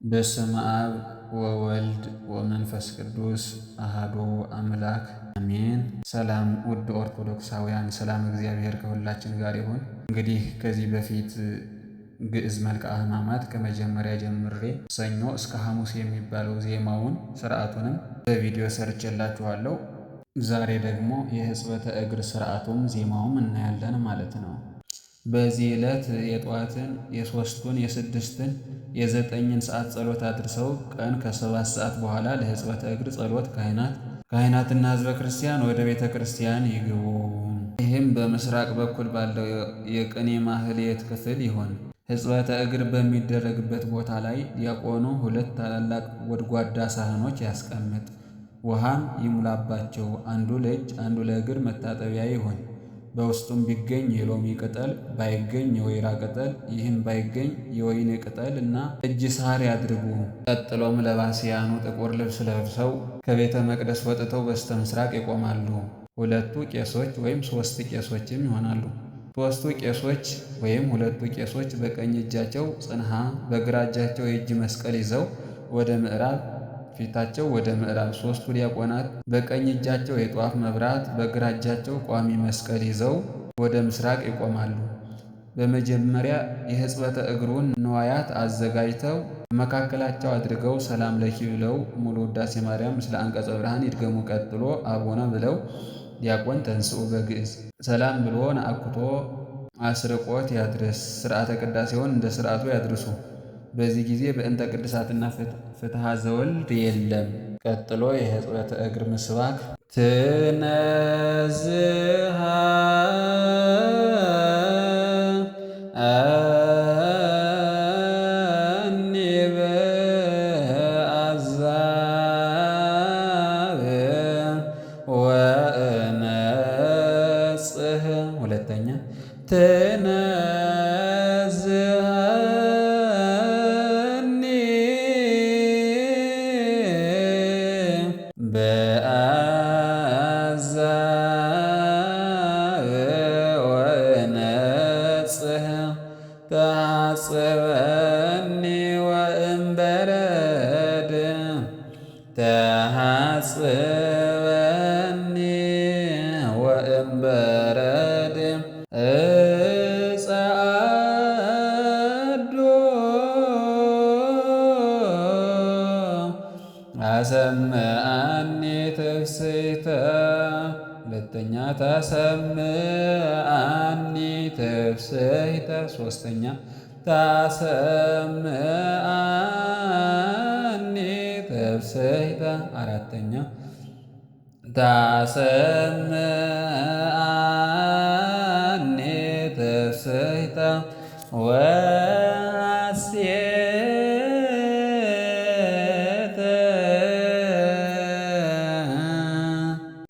በስመ አብ ወወልድ ወመንፈስ ቅዱስ አሐዱ አምላክ አሜን። ሰላም ውድ ኦርቶዶክሳውያን፣ ሰላም እግዚአብሔር ከሁላችን ጋር ይሁን። እንግዲህ ከዚህ በፊት ግዕዝ መልክአ ሕማማት ከመጀመሪያ ጀምሬ ሰኞ እስከ ሐሙስ የሚባለው ዜማውን ስርዓቱንም በቪዲዮ ሰርቼላችኋለሁ። ዛሬ ደግሞ የሕጽበተ እግር ስርዓቱም ዜማውም እናያለን ማለት ነው። በዚህ ዕለት የጠዋትን የሦስቱን የስድስትን የዘጠኝን ሰዓት ጸሎት አድርሰው ቀን ከ7 ሰዓት በኋላ ለሕጽበተ እግር ጸሎት ካህናትና ሕዝበ ክርስቲያን ወደ ቤተ ክርስቲያን ይግቡ። ይህም በምስራቅ በኩል ባለው የቅኔ ማህሌት ክፍል ይሆን። ሕጽበተ እግር በሚደረግበት ቦታ ላይ ዲያቆኑ 2 ታላላቅ ጎድጓዳ ሳህኖች ያስቀምጥ፣ ውሃም ይሙላባቸው። አንዱ ለእጅ አንዱ ለእግር መታጠቢያ ይሆን። በውስጡም ቢገኝ የሎሚ ቅጠል ባይገኝ የወይራ ቅጠል፣ ይህም ባይገኝ የወይን ቅጠል እና እጅ ሳር ያድርጉ። ቀጥሎም ለባስያኑ ጥቁር ልብስ ለብሰው ከቤተ መቅደስ ወጥተው በስተ ምስራቅ ይቆማሉ። 2 ቄሶች ወይም 3 ቄሶችም ይሆናሉ። 3ቱ ቄሶች ወይም 2ቱ ቄሶች በቀኝ እጃቸው ጽንሐ በግራ እጃቸው የእጅ መስቀል ይዘው ወደ ምዕራብ ፊታቸው ወደ ምዕራብ፣ 3ቱ ዲያቆናት በቀኝ እጃቸው የጧፍ መብራት በግራ እጃቸው ቋሚ መስቀል ይዘው ወደ ምስራቅ ይቆማሉ። በመጀመሪያ የሕጽበተ እግሩን ንዋያት አዘጋጅተው በመካከላቸው አድርገው ሰላም ለኪ ብለው ሙሉ ውዳሴ ማርያም ምስለ አንቀጸ ብርሃን ይድገሙ። ቀጥሎ አቡነ ብለው ዲያቆን ተንሥኡ በግዕዝ ሰላም ብሎ ነአኩቶ አስርቆት ያድርስ። ስርዓተ ቅዳሴውን እንደ ስርዓቱ ያድርሱ። በዚህ ጊዜ በእንተ ቅድሳትና ፍትሐ ዘወልድ የለም። ቀጥሎ የሕጽበተ እግር ምስባክ ትነዝሃ አኒ በአዛብ ወእነጽህ። ሁለተኛ ተሐጽበኒ ወእምበረድ ተሐጽበኒ ወእምበረድ እጸአዶ አሰምዐኒ ትፍስሕተ። ሁለተኛ ታሰምዐኒ ትፍስሕተ። ሶስተኛ ታሰምዐኒ ትፍስሕተ። አራተኛ ታሰምዐኒ ትፍስሕተ ወሐሴተ።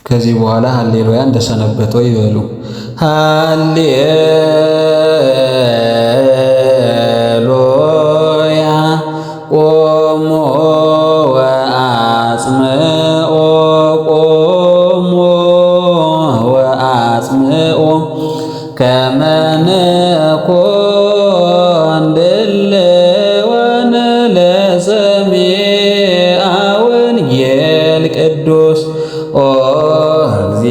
ከዚህ በኋላ ሃሌሉያ እንደሰነበተው ይበሉ። ሃሌሉያ ቆሞ ወአጽምዖ ቆሞ ወአጽምዖ ከመ ንኮን ድልዋነ ለሰሚዐ ወንጌል ቅዱስ ኦ እግዚእነ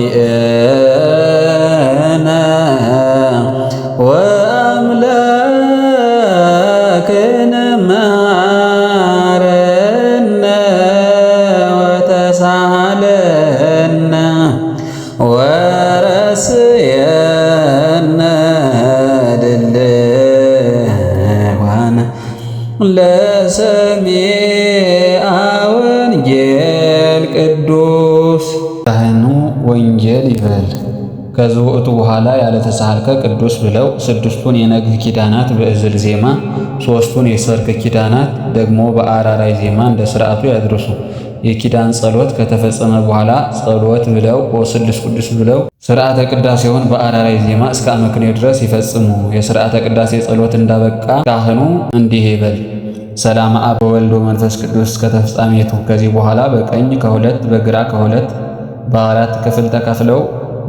ወአምላክነ መሐረነ ወተሳሃለነ ወረስየነ ድልዋነ ለሰሚዐ ወንጌል ቅዱስ። ካህኑ ወንጌል ይበል። ከዝውዕቱ በኋላ ያለ ተሳሃልከ ቅዱስ ብለው 6ቱን የነግህ ኪዳናት በእዝል ዜማ 3ቱን የሰርክ ኪዳናት ደግሞ በአራራይ ዜማ እንደ ስርዓቱ ያድርሱ። የኪዳን ጸሎት ከተፈጸመ በኋላ ጸሎት ብለው ወስልስ ቅዱስ ብለው ስርዓተ ቅዳሴውን በአራራይ ዜማ እስከ አመክንዮ ድረስ ይፈጽሙ። የስርዓተ ቅዳሴ ጸሎት እንዳበቃ ካህኑ እንዲህ ይበል። ሰላም አብ ወወልድ ወመንፈስ ቅዱስ ከተፍጻሜቱ። ከዚህ በኋላ በቀኝ ከ2 በግራ ከ2 በ4 ክፍል ተከፍለው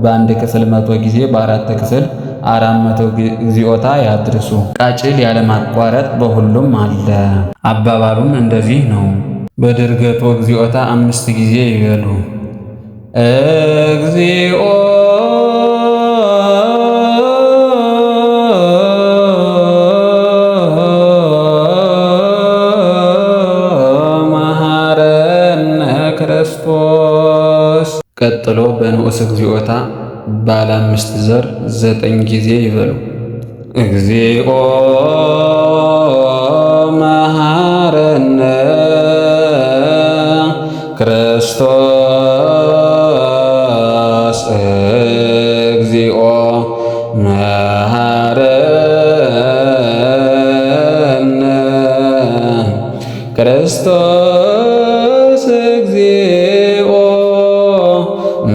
በአንድ ክፍል 100 ጊዜ በ4 ክፍል 400 እግዚኦታ ያድርሱ። ቃጭል ያለማቋረጥ በሁሉም አለ። አባባሉም እንደዚህ ነው። በድርገቱ እግዚኦታ 5 ጊዜ ይበሉ። እግዚኦ ክርስቶስ። ቀጥሎ በንዑስ እግዚኦታ ባለ 5 ዘር 9 ጊዜ ይበሉ። እግዚኦ መሐረነ ክርስቶስ እግዚኦ መሐረነ ክርስቶስ እግዚኦ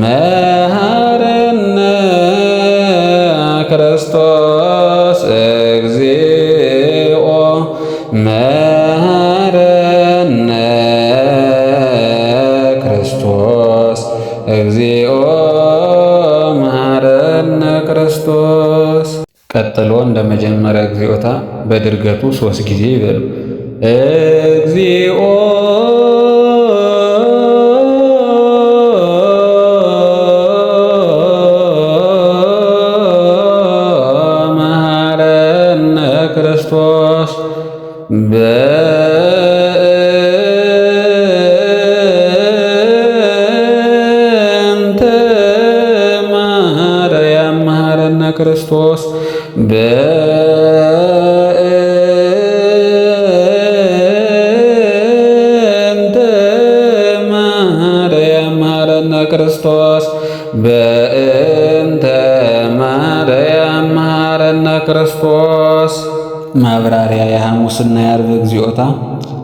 መሐረነ ክርስቶስ እግዚኦ መሐረነ ክርስቶስ እግዚኦ መሐረነ ክርስቶስ። ቀጥሎ እንደ መጀመሪያ እግዚኦታ በድርገቱ 3 ጊዜ ይበሉ። እግዚኦ መሐረነ ክርስቶስ በእንተ ማርያም መሐረነ ክርስቶስ በእንተ ማርያም መሐረነ ክርስቶስ በእንተ ማርያም መሐረነ ክርስቶስ። ማብራሪያ የሐሙስና የዓርብ እግዚኦታ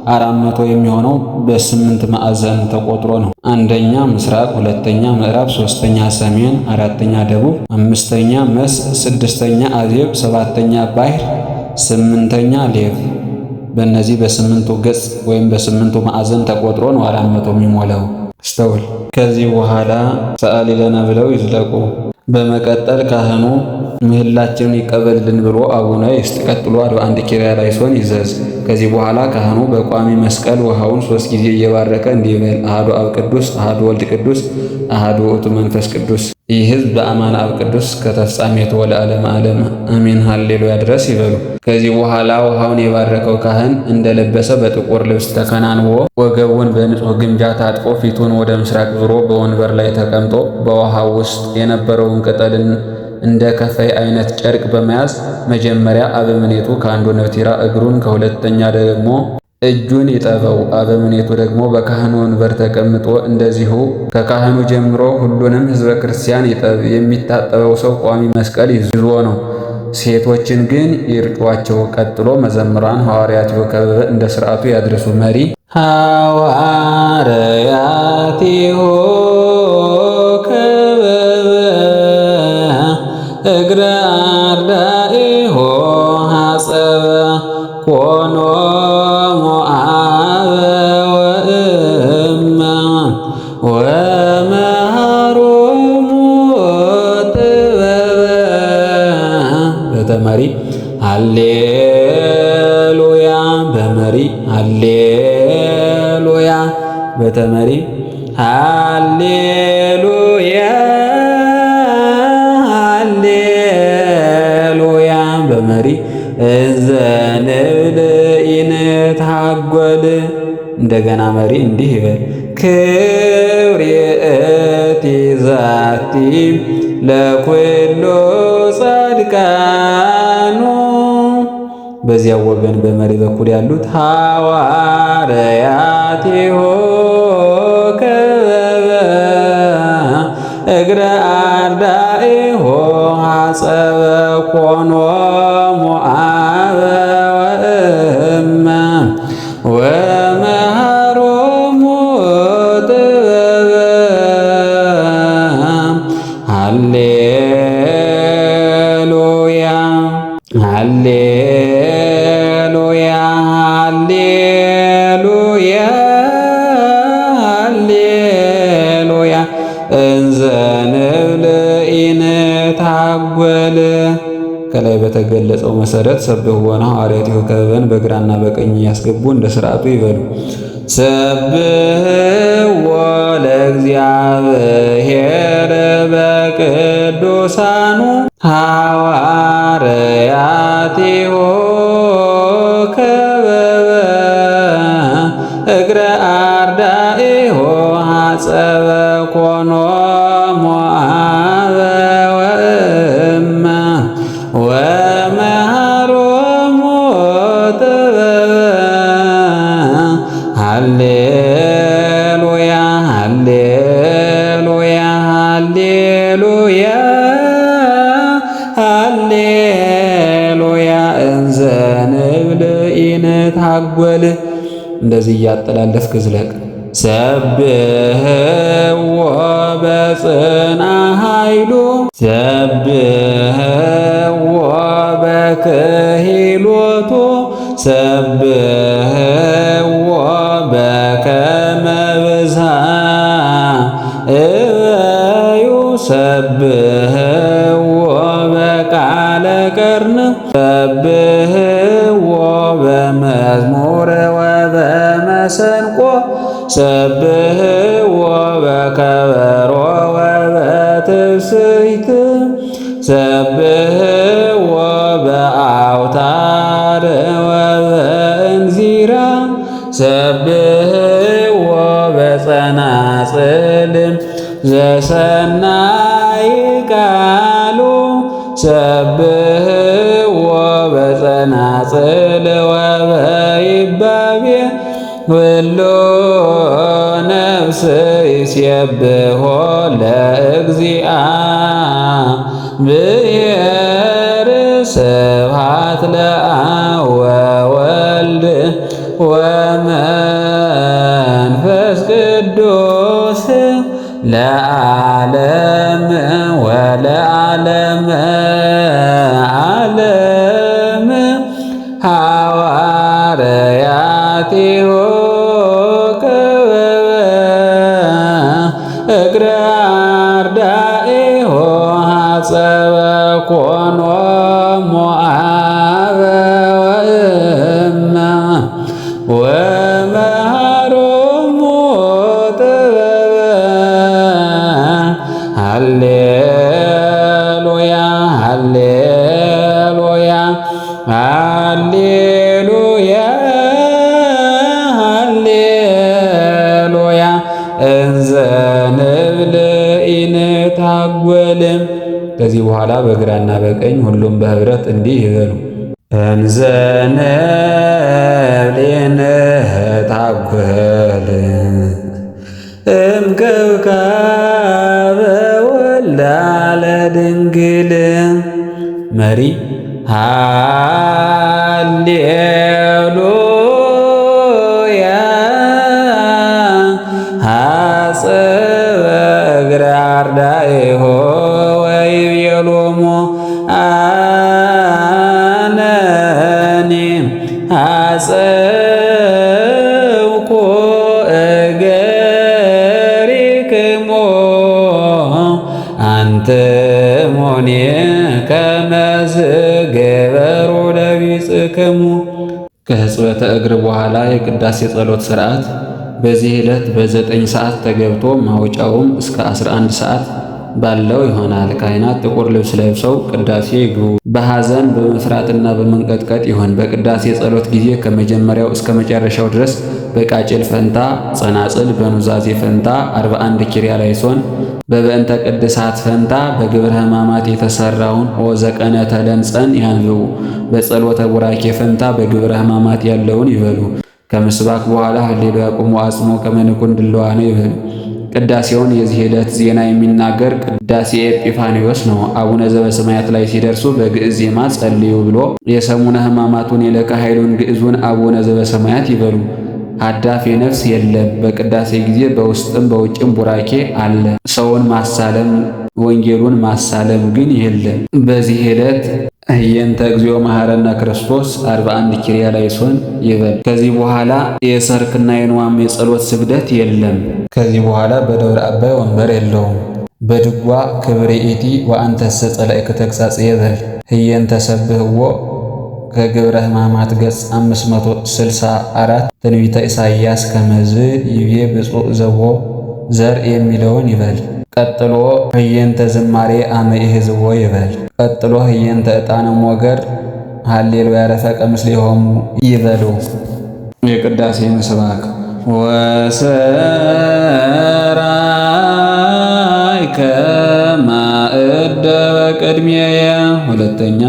400 የሚሆነው በ8 ማዕዘን ተቆጥሮ ነው። አንደኛ ምስራቅ፣ ሁለተኛ ምዕራብ፣ ሶስተኛ ሰሜን፣ አራተኛ ደቡብ፣ አምስተኛ መስ፣ ስድስተኛ አዜብ፣ ሰባተኛ ባሕር፣ ስምንተኛ ሌቭ። በእነዚህ በ8ቱ ገጽ ወይም በ8ቱ ማዕዘን ተቆጥሮ ነው 400 የሚሞላው። አስተውል። ከዚህ በኋላ ሰአሊ ለነ ብለው ይዝለቁ። በመቀጠል ካህኑ ምህላችንን ይቀበልልን ብሎ አቡነ ይስጥ። ቀጥሎ 41 ኪርያላይሶን ይዘዝ። ከዚህ በኋላ ካህኑ በቋሚ መስቀል ውሃውን 3 ጊዜ እየባረከ እንዲህ ይበል። አሐዱ አብ ቅዱስ፣ አሐዱ ወልድ ቅዱስ፣ አሐዱ ውእቱ መንፈስ ቅዱስ። ይህ ሕዝብ በአማን አብ ቅዱስ ከተፍጻሜቱ ወለዓለመ ዓለም አሜን ሃሌሉያ ድረስ ይበሉ። ከዚህ በኋላ ውሃውን የባረከው ካህን እንደለበሰ በጥቁር ልብስ ተከናንቦ ወገቡን በንጹሕ ግምጃ ታጥቆ ፊቱን ወደ ምስራቅ ዞሮ በወንበር ላይ ተቀምጦ በውሃው ውስጥ የነበረውን ቅጠልን እንደ ከፈይ አይነት ጨርቅ በመያዝ መጀመሪያ አበምኔቱ ከአንዱ ነብቲራ እግሩን ከሁለተኛ ደግሞ እጁን ይጠበው። አበምኔቱ ደግሞ በካህኑ ወንበር ተቀምጦ እንደዚሁ ከካህኑ ጀምሮ ሁሉንም ሕዝበ ክርስቲያን ይጠብ። የሚታጠበው ሰው ቋሚ መስቀል ይዞ ነው። ሴቶችን ግን ይርጯቸው። ቀጥሎ መዘምራን ሐዋርያቲሁ ከበበ እንደ ሥርዓቱ ያድርሱ። መሪ ሐዋርያቲሁ ከበበ እግረ አርዳኢሁ ሐጸበ ኮኖሙ አበ ወእመ ወመሃሮሙ ጥበበ። በተመሪ ሃሌሉያ፣ በመሪ ሃሌሉያ፣ በተመሪ ሃሌሉያ ሃሌሉያ፣ በመሪ እንዘ ንብል ኢንትሐጐል። እንደገና መሪ እንዲህ ይበል። ክብር ይእቲ ዛቲ ለኩሉ ጻድቃኑ። በዚያው ወገን በመሪ በኩል ያሉት ሐዋርያቲሁ ከበበ እግረ አርዳኢሁ ሐጸበ ኮኖሙ አበ ወእመ ወመሃሮሙ ጥበበ። ሃሌሉያ ሃሌሉያ ሃሌሉያ ሃሌሉያ እንዘ ንብል ኢንትሐጐል በተገለጸው መሰረት ሰብሕዎነ ሐዋርያቲሁ ከበበን በግራና በቀኝ እያስገቡ እንደ ሥርዓቱ ይበሉ። ሰብሕዎ ለእግዚአብሔር በቅዱሳኑ ሐዋርያቲሁ ከበበ እግረ አርዳኢሁ ሐጸበ ኮኖ ሞዓበ ወእመ ወመሃሮሙ ጥበበ ሃሌሉያ ሃሌሉያ ሃሌሉያ ሃሌሉያ እንዘ ንብል ኢንታጐል። እንደዚህ እያጠላለፍክ ዝለቅ። ሰብሕዎ በጽንዓ ኃይሉ ሰብሕዎ በክሂሎቱ ሰብሕዎ በከመ ብዝሃ እበዩ ሰብሕዎ በቃለ ቀርን ሰብሕዎ በመዝሙር ወበመሰንቆ ሰብሕዎ በከበሮ ወበትስብእት ሰብሕዎ በአውታር ወበእንዚራ ሰብሕዎ በጸናጽል ዘሰናይ ቃሉ ሰብሕዎ በጸናጽል ወበይባቤ ሁሉ ነፍስ ይሴብሖ ለእግዚአብሔር ስብሐት ለአብ ወወልድ ወመንፈስ ቅዱስ ለዓለም ወለዓለመ ዓለም። ሐዋርያቲሁ ከበበ እግረ አርዳኢሁ ሐጸበ ኮኖ ሞዓበ ወእመ ወመሃሮሙ ጥበበ ሃሌሉያ ሃሌሉያ ሃሌሉያ ሃሌሉያ እንዘ ንብል ኢንታጐል። ከዚህ በኋላ በግራና በቀኝ ሁሉም በህብረት እንዲህ ይበሉ። እንዘ ንብል ኢንታጐል እምክብካበ ወልደ ለድንግል መሪ ሃሌሉያ ሐጸበ እግረ አርዳኢሁ ወይቤሎሙ አነኒ ሐጸብኩ እገሪክሙ አንትሙኒ ከመዝ ገበሩ ለቢጽክሙ። ከሕጽበተ እግር በኋላ የቅዳሴ ጸሎት ሥርዓት በዚህ ዕለት በ9 ሰዓት ተገብቶ ማውጫውም እስከ 11 ሰዓት ባለው ይሆናል። ካህናት ጥቁር ልብስ ለብሰው ቅዳሴ ይግቡ። በሐዘን በመፍራትና በመንቀጥቀጥ ይሆን። በቅዳሴ ጸሎት ጊዜ ከመጀመሪያው እስከ መጨረሻው ድረስ በቃጭል ፈንታ ጸናጽል፣ በኑዛዜ ፈንታ 41 ኪርያላይሶን፣ በበእንተ ቅድሳት ፈንታ በግብረ ሕማማት የተሰራውን ወዘቀነተ ለምጸን ያንብቡ። በጸሎተ ቡራኬ ፈንታ በግብረ ሕማማት ያለውን ይበሉ። ከምስባክ በኋላ ሀሌሉያ ቁሙ አጽሞ ከመንኩን ድለዋነ ይበሉ። ቅዳሴውን የዚህ ዕለት ዜና የሚናገር ቅዳሴ ኤጲፋንዮስ ነው። አቡነ ዘበሰማያት ላይ ሲደርሱ በግዕዝ ዜማ ጸልዩ ብሎ የሰሙነ ሕማማቱን የለቀ ኃይሉን ግዕዙን አቡነ ዘበሰማያት ይበሉ። ሀዳፊ ነፍስ የለም። በቅዳሴ ጊዜ በውስጥም በውጭም ቡራኬ አለ። ሰውን ማሳለም ወንጌሉን ማሳለም ግን የለም። በዚህ ዕለት እየንተ እግዚኦ መሐረነ ክርስቶስ 41 ኪርያላይሶን ይበል። ከዚህ በኋላ የሰርክና የንዋም የጸሎት ስግደት የለም። ከዚህ በኋላ በደብረ አባይ ወንበር የለውም። በድጓ ክብር ኢቲ ወአንተሰ ጸላእከ ተግሣጽ የበል ህየንተ ሰብህዎ ከግብረ ሕማማት ገጽ 564 ትንቢተ ኢሳይያስ ከመዝ ይቤ ብፁዕ ዘቦ ዘር የሚለውን ይበል። ቀጥሎ ህየንተ ዝማሬ አመ ኢሕዝቦ ይበል። ቀጥሎ ህየንተ ዕጣነ ሞገር ሃሌሉያ ረፈቀ ምስሌሆሙ ይበሉ። የቅዳሴ ምስባክ ወሰራይከ ማእደ በቅድሜየ። ሁለተኛ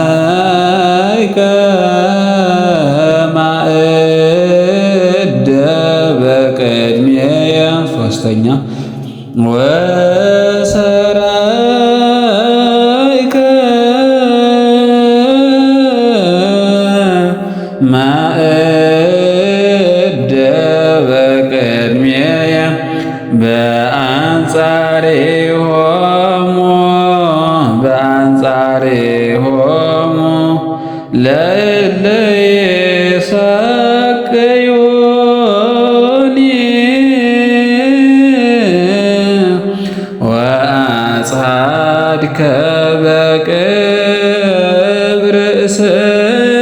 ወሰራይከ ማእደ በቅድሜየ። ሶስተኛ ወሰራይከ ማእደ በቅድሜየ በአንጻሬሆሙ ለእለ ይሰቅዩኒ ወአጽሐድከ በቅብር ርእስየ